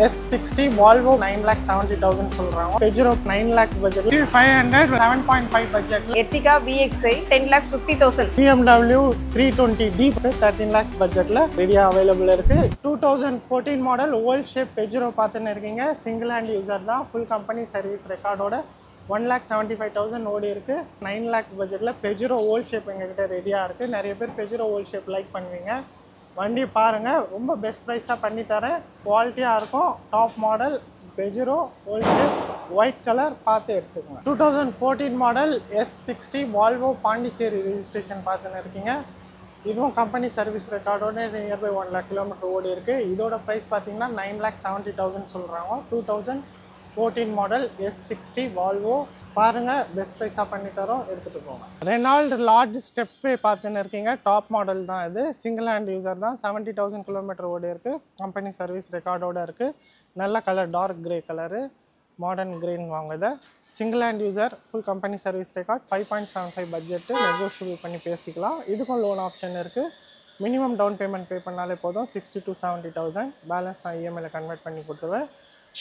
S60 Volvo 9,70,000 சொல்றாங்க. Peugeot 9 lakh budget, 500 7.5 budget. Ertiga VXi 10,50,000. BMW 320D 13 lakhs budgetல ரெடியா available இருக்கு. 2014 model oval shape Peugeot பார்த்துன்னு இருக்கீங்க. Single hand user தான், full company service ரெக்கார்டோட 1,75,000 ஓடி இருக்கு. 9 lakhs பட்ஜெட்ல Peugeot ஓவல் ஷேப் எங்ககிட்ட ரெடியா இருக்கு. நிறைய பேர் Peugeot ஓவல் ஷேப் லைக் பண்ணுவீங்க. வண்டி பாருங்க, ரொம்ப பெஸ்ட் ப்ரைஸாக பண்ணி தரேன். குவாலிட்டியாக இருக்கும். Top model Peugeot oval shape white colour பார்த்து எடுத்துக்கோங்க. 2014 model S60 Volvo Pondicherry registration பார்த்துன்னு இருக்கீங்க. இதுவும் கம்பெனி சர்வீஸ் ரெக்கார்டோட நியர்பை 1 lakh கிலோமீட்டர் ஓடி இருக்கு. இதோட ப்ரைஸ் பார்த்தீங்கன்னா 9,70,000 சொல்கிறாங்க. 2014 மாடல் S60 Volvo பாருங்க, பெஸ்ட் ப்ரைஸாக பண்ணி தரோம், எடுத்துகிட்டு போங்க. ரெனால்டு லார்ஜ் ஸ்டெப்பே பார்த்துன்னு இருக்கீங்க. டாப் மாடல் தான் இது. சிங்கிள் ஹேண்ட் யூசர் தான். 70,000 கிலோமீட்டர் ஓடி இருக்கு. கம்பெனி சர்வீஸ் ரெக்கார்டோட இருக்கு. நல்ல colour, dark grey colour, modern green வாங்க. இதை single hand user, full company service record, 5.75 budget, negotiable பண்ணி பேசிக்கலாம். இதுக்கும் லோன் ஆப்ஷன் இருக்குது. மினிமம் டவுன் பேமெண்ட் பே பண்ணாலே போதும். 60,000 to 70,000. பேலன்ஸ் நான் இஎம்ஐயில் கன்வெர்ட் பண்ணி கொடுத்துருவேன்.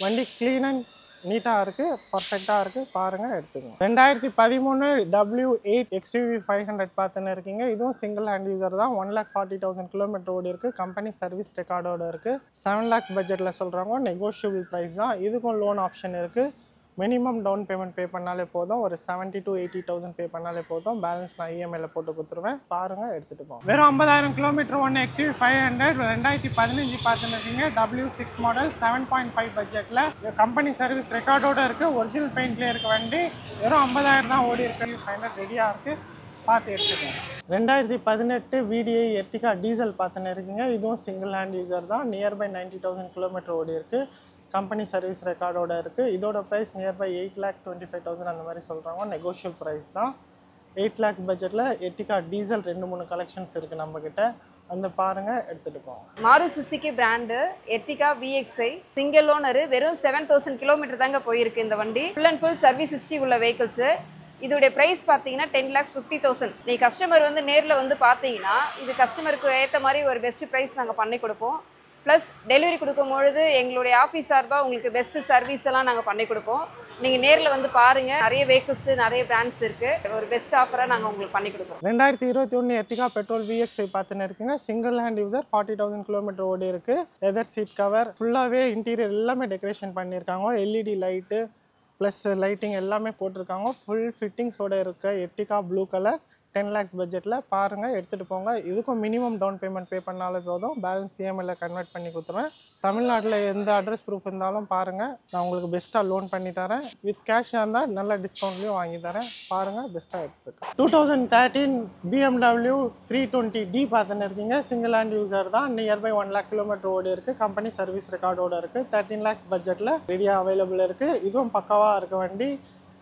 வண்டி க்ளீன் அண்ட் நீட்டாக இருக்குது, பர்ஃபெக்டாக இருக்குது. பாருங்கள், எடுத்துக்கோங்க. 2013 W8 XUV 500 பார்த்துன்னு இருக்கீங்க. இதுவும் சிங்கிள் ஹேண்ட் யூசர் தான். 1,40,000 கிலோமீட்டர் ஓடி இருக்குது. கம்பெனி சர்வீஸ் ரெக்கார்டோட இருக்குது. 7 lakhs பட்ஜெட்டில் சொல்கிறாங்க. நெகோஷியபிள் ப்ரைஸ் தான். இதுக்கும் லோன் ஆப்ஷன் இருக்குது. மினிமம் டவுன் பேமெண்ட் பே பண்ணாலே போதும். ஒரு 70,000 to 80,000 பே பண்ணாலே போதும். பேலன்ஸ் நான் இஎம்ஐயில் போட்டு கொடுத்துருவேன். பாருங்கள், எடுத்துகிட்டு போவோம். வெறும் 50,000 கிலோமீட்டர் ஒன்று XUV 500 2015 பார்த்துன்னு இருக்கீங்க. W6 மாடல் 7.5 பட்ஜெட்டில் கம்பெனி சர்வீஸ் ரெக்கார்டோடு இருக்குது. ஒரிஜினல் பெயிண்ட்லேயே இருக்க வண்டி. வெறும் 50,000 தான் ஓடி இருக்கு. 500 ரெடியாக இருக்குது. பார்த்து எடுத்துக்கோங்க. 2018 VDI Ertiga டீசல் பார்த்துன்னு இருக்கீங்க. இதுவும் சிங்கிள் ஹேண்ட் யூசர் தான். நியர்பை 90,000 கிலோமீட்டர் ஓடி இருக்குது. கம்பெனி சர்வீஸ் ரெக்கார்டோட இருக்குது. இதோட ப்ரைஸ் நியர்பை 8,25,000 அந்த மாதிரி சொல்கிறாங்க. நெகோஷியல் ப்ரைஸ் தான். 8 lakhs பட்ஜெட்டில் Ertiga டீசல் 2-3 கலெக்ஷன்ஸ் இருக்குது நம்மக்கிட்ட. அந்த பாருங்கள், எடுத்துகிட்டு போவோம். Maruti Suzuki brand Ertiga VXi single owner, வெறும் 7,000 கிலோமீட்டர் தாங்க போயிருக்கு இந்த வண்டி. Full and full service history உள்ள வெஹிக்கிள்ஸு. இதோடைய ப்ரைஸ் பார்த்தீங்கன்னா 10,50,000. நீங்கள் கஸ்டமர் வந்து நேரில் வந்து பார்த்தீங்கன்னா இது கஸ்டமருக்கு ஏற்ற மாதிரி ஒரு பெஸ்ட் ப்ரைஸ் நாங்கள் பண்ணி கொடுப்போம். ப்ளஸ் டெலிவரி கொடுக்கும்பொழுது எங்களுடைய ஆஃபீஸ் சார்பாக உங்களுக்கு பெஸ்ட்டு சர்வீஸ் எல்லாம் நாங்கள் பண்ணி கொடுப்போம். நீங்கள் நேரில் வந்து பாருங்கள், நிறைய வெஹிக்கிள்ஸு, நிறைய பிராண்ட்ஸ் இருக்குது. ஒரு பெஸ்ட் ஆஃபராக நாங்கள் உங்களுக்கு பண்ணி கொடுப்போம். 2021 Ertiga பெட்ரோல் VXi பார்த்துன்னு இருக்கீங்க. சிங்கிள் ஹேண்ட் யூசர், 40,000 கிலோமீட்டர் ஓடி இருக்குது. லெதர் சீட் கவர், ஃபுல்லாகவே இன்டீரியர் எல்லாமே டெக்கரேஷன் பண்ணியிருக்காங்க. LED லைட்டு ப்ளஸ் லைட்டிங் எல்லாமே போட்டிருக்காங்க. ஃபுல் ஃபிட்டிங்ஸோடு இருக்க Ertiga ப்ளூ கலர் 10 lakhs பட்ஜெட்டில். பாருங்கள், எடுத்துகிட்டு போங்க. இதுக்கும் மினிமம் டவுன் பேமெண்ட் பே பண்ணாலே போதும். பேலன்ஸ் இஎம்ஐயில் கன்வெர்ட் பண்ணி கொடுத்துருவேன். தமிழ்நாட்டில் எந்த அட்ரஸ் ப்ரூஃப் இருந்தாலும் பாருங்கள், நான் உங்களுக்கு பெஸ்ட்டாக லோன் பண்ணி தரேன். வித் கேஷாக இருந்தால் நல்ல டிஸ்கவுண்ட்லேயும் வாங்கி தரேன். பாருங்கள், பெஸ்ட்டாக எடுத்துக்கேன். 2013 BMW 320D பார்த்துன்னு இருக்கீங்க. சிங்கிள் ஹேண்ட் யூசர் தான். நியர்பை 1 lakh கிலோமீட்டர் ஓடி இருக்குது. கம்பெனி சர்வீஸ் ரெக்கார்டோட இருக்குது. 13 lakhs பட்ஜெட்டில் ரெடியாக அவைலபிள் இருக்குது. இதுவும் பக்காவாக இருக்க வண்டி,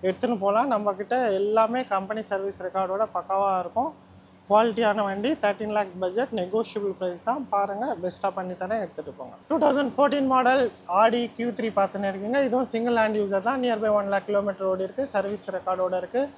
எடுத்துன்னு போகலாம். நம்மக்கிட்ட எல்லாமே கம்பெனி சர்வீஸ் ரெக்கார்டோட பக்காவாக இருக்கும். குவாலிட்டியான வண்டி. 13 lakhs பட்ஜெட், நெகோஷியபிள் ப்ரைஸ் தான். பாருங்கள், பெஸ்ட்டாக பண்ணி தரேன், எடுத்துகிட்டு போங்க. 2014 மாடல் Audi Q3 பார்த்துன்னு இருக்கீங்க. இதுவும் சிங்கிள் ஹேண்ட் யூசர் தான். நியர்பை 1 lakh கிலோமீட்டர் ஓடி இருக்குது. சர்வீஸ் ரெக்கார்டோட இருக்குது.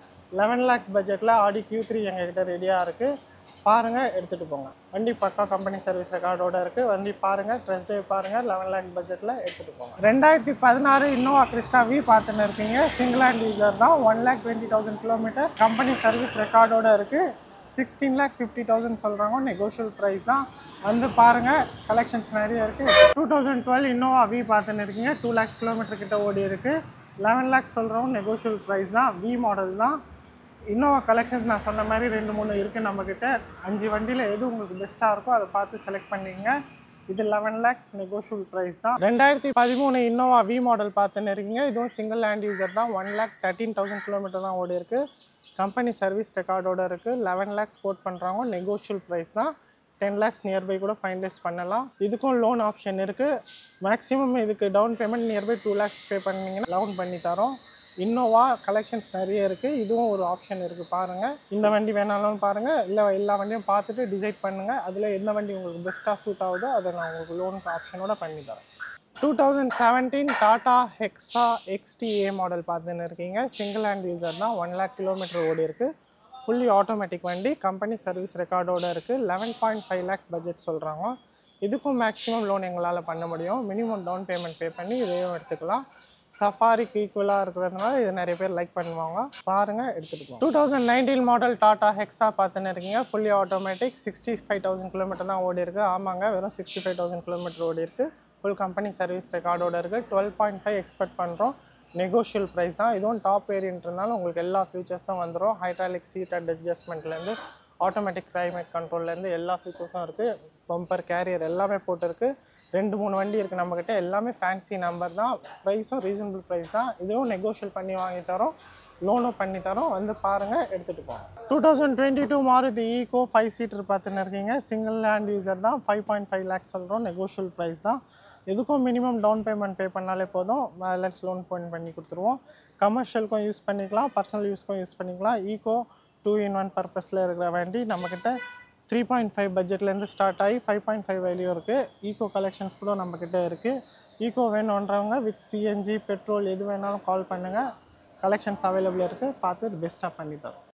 11 lakhs பட்ஜெட்டில் Audi Q3 எங்ககிட்ட ரெடியாக இருக்குது. பாருங்கள், எடுத்துகிட்டு போங்க. வண்டி பக்கா கம்பெனி சர்வீஸ் ரெக்கார்டோட இருக்குது. வண்டி பாருங்கள், ட்ரெஸ் ட்ரைவ் பாருங்கள். 11 lakhs பட்ஜெட்டில் எடுத்துகிட்டு போங்க. 2016 Innova Crysta V பார்த்துன்னு இருக்கீங்க. சிங்கிள் ஹேண்ட் யூசர் தான். 1,20,000 கிலோமீட்டர். கம்பெனி சர்வீஸ் ரெக்கார்டோட இருக்குது. 16,50,000 சொல்கிறாங்க. நெகோஷியல் ப்ரைஸ் தான். வந்து பாருங்கள், கலெக்ஷன்ஸ் நிறைய இருக்குது. 2012 Innova V பார்த்துன்னு இருக்கீங்க. 2 lakhs கிலோமீட்டர் கிட்ட ஓடி இருக்குது. 11 lakhs சொல்கிறோம். நெகோஷியல் ப்ரைஸ் தான். V மாடல் தான். இன்னோவா கலெக்ஷன்ஸ் நான் சொன்ன மாதிரி 2-3 இருக்குது நம்மக்கிட்ட. 5 வண்டியில் எது உங்களுக்கு பெஸ்ட்டாக இருக்கோ அதை பார்த்து செலக்ட் பண்ணிங்க. இது 11 lakhs, நெகோஷியபிள் ப்ரைஸ் தான். 2013 Innova V மாடல் பார்த்துன்னு இருக்கீங்க. இதுவும் சிங்கிள் ஹேண்ட் யூசர் தான். 1,13,000 கிலோமீட்டர் தான் ஓடி இருக்குது. கம்பெனி சர்வீஸ் ரெக்கார்டோட இருக்குது. 11 lakhs கோட் பண்ணுறாங்க. நெகோஷியல் ப்ரைஸ் தான். 10 lakhs நியர்பை கூட ஃபைனலைஸ் பண்ணலாம். இதுக்கும் லோன் ஆப்ஷன் இருக்குது. மேக்ஸிமம் இதுக்கு டவுன் பேமெண்ட் நியர்பை 2 lakhs பே பண்ணிங்கன்னா லோன் பண்ணி தரோம். இன்னோவா கலெக்ஷன்ஸ் நிறைய இருக்குது. இதுவும் ஒரு ஆப்ஷன் இருக்குது. பாருங்கள், இந்த வண்டி வேணாலும் பாருங்கள், இல்லை எல்லா வண்டியும் பார்த்துட்டு டிசைட் பண்ணுங்கள். அதில் எந்த வண்டி உங்களுக்கு பெஸ்ட்டாக சூட் ஆகுதோ அதை நான் உங்களுக்கு லோனுக்கு ஆப்ஷனோட பண்ணி தரேன். 2017 டாடா ஹெக்ஸா XTA மாடல் பார்த்துன்னு இருக்கீங்க. சிங்கிள் ஹேண்ட் யூசர் தான். 1 lakh கிலோமீட்டர் ஓடி இருக்குது. ஃபுல்லி ஆட்டோமேட்டிக் வண்டி. கம்பெனி சர்வீஸ் ரெக்கார்டோட இருக்குது. 11.5 lakhs பட்ஜெட் சொல்கிறாங்க. இதுக்கும் மேக்ஸிமம் லோன் எங்களால் பண்ண முடியும். மினிமம் டவுன் பேமெண்ட் பே பண்ணி இதையும் எடுத்துக்கலாம். சஃபாரிக்கு ஈக்குவலாக இருக்கிறதுனால இது நிறைய பேர் லைக் பண்ணுவாங்க. பாருங்கள், எடுத்துகிட்டு போங்க. 2019 மாடல் டாடா ஹெக்ஸா பார்த்துன்னு இருக்கீங்க. Fully automatic. 65,000 கிலோமீட்டர் தான் ஓடி இருக்குது. ஆமாங்க, வெறும் 65,000 கிலோமீட்டர் ஓடி இருக்குது. ஃபுல் கம்பெனி சர்வீஸ் ரெக்கார்டோட இருக்குது. 12.5 எக்ஸ்பெக்ட் பண்ணுறோம். நெகோஷியல் ப்ரைஸ் தான். இதுவும் டாப் வேரியன்ட்னால உங்களுக்கு எல்லா ஃபியூச்சர்ஸும் வந்துடும். ஹைட்ராலிக் சீட் அண்ட் அட்ஜஸ்ட்மெண்ட்லேருந்து ஆட்டோமேட்டிக் கிளைமேட் கண்ட்ரோல்லேருந்து எல்லா ஃபீச்சர்ஸும் இருக்குது. பம்பர் கேரியர் எல்லாமே போட்டிருக்கு. 2-3 வண்டி இருக்குது நம்மக்கிட்ட. எல்லாமே ஃபேன்சி நம்பர் தான். ப்ரைஸும் ரீசனபிள் ப்ரைஸ் தான். இதுவும் நெகோஷியல் பண்ணி வாங்கி தரோம். லோனும் பண்ணி தரோம். வந்து பாருங்கள், எடுத்துகிட்டு போங்க. 2022 மாருதி ஈகோ 5 சீட்டர் பார்த்துன்னு இருக்கீங்க. சிங்கிள் ஹேண்ட் யூசர் தான். 5.5 lakhs சொல்கிறோம். நெகோஷியல் ப்ரைஸ் தான். எதுக்கும் மினிமம் டவுன் பேமெண்ட் பே பண்ணாலே போதும். பேலன்ஸ் லோன் பண்ணி கொடுத்துருவோம். கமர்ஷியலுக்கும் யூஸ் பண்ணிக்கலாம், பர்சனல் யூஸ்க்கும் யூஸ் பண்ணிக்கலாம். ஈகோ 2-in-1 பர்பஸில் இருக்கிற வண்டி நம்மக்கிட்ட 3.5 பட்ஜெட்லேருந்து ஸ்டார்ட் ஆகி 5.5 வேல்யூ இருக்குது. ஈகோ கலெக்ஷன்ஸ் கூட நம்மக்கிட்ட இருக்குது. ஈகோ வேணுன்றவங்க வித் சிஎன்ஜி பெட்ரோல் எது வேணாலும் கால் பண்ணுங்கள். கலெக்ஷன்ஸ் அவைலபிள் இருக்குது. பார்த்து பெஸ்ட்டாக பண்ணி தரோம்.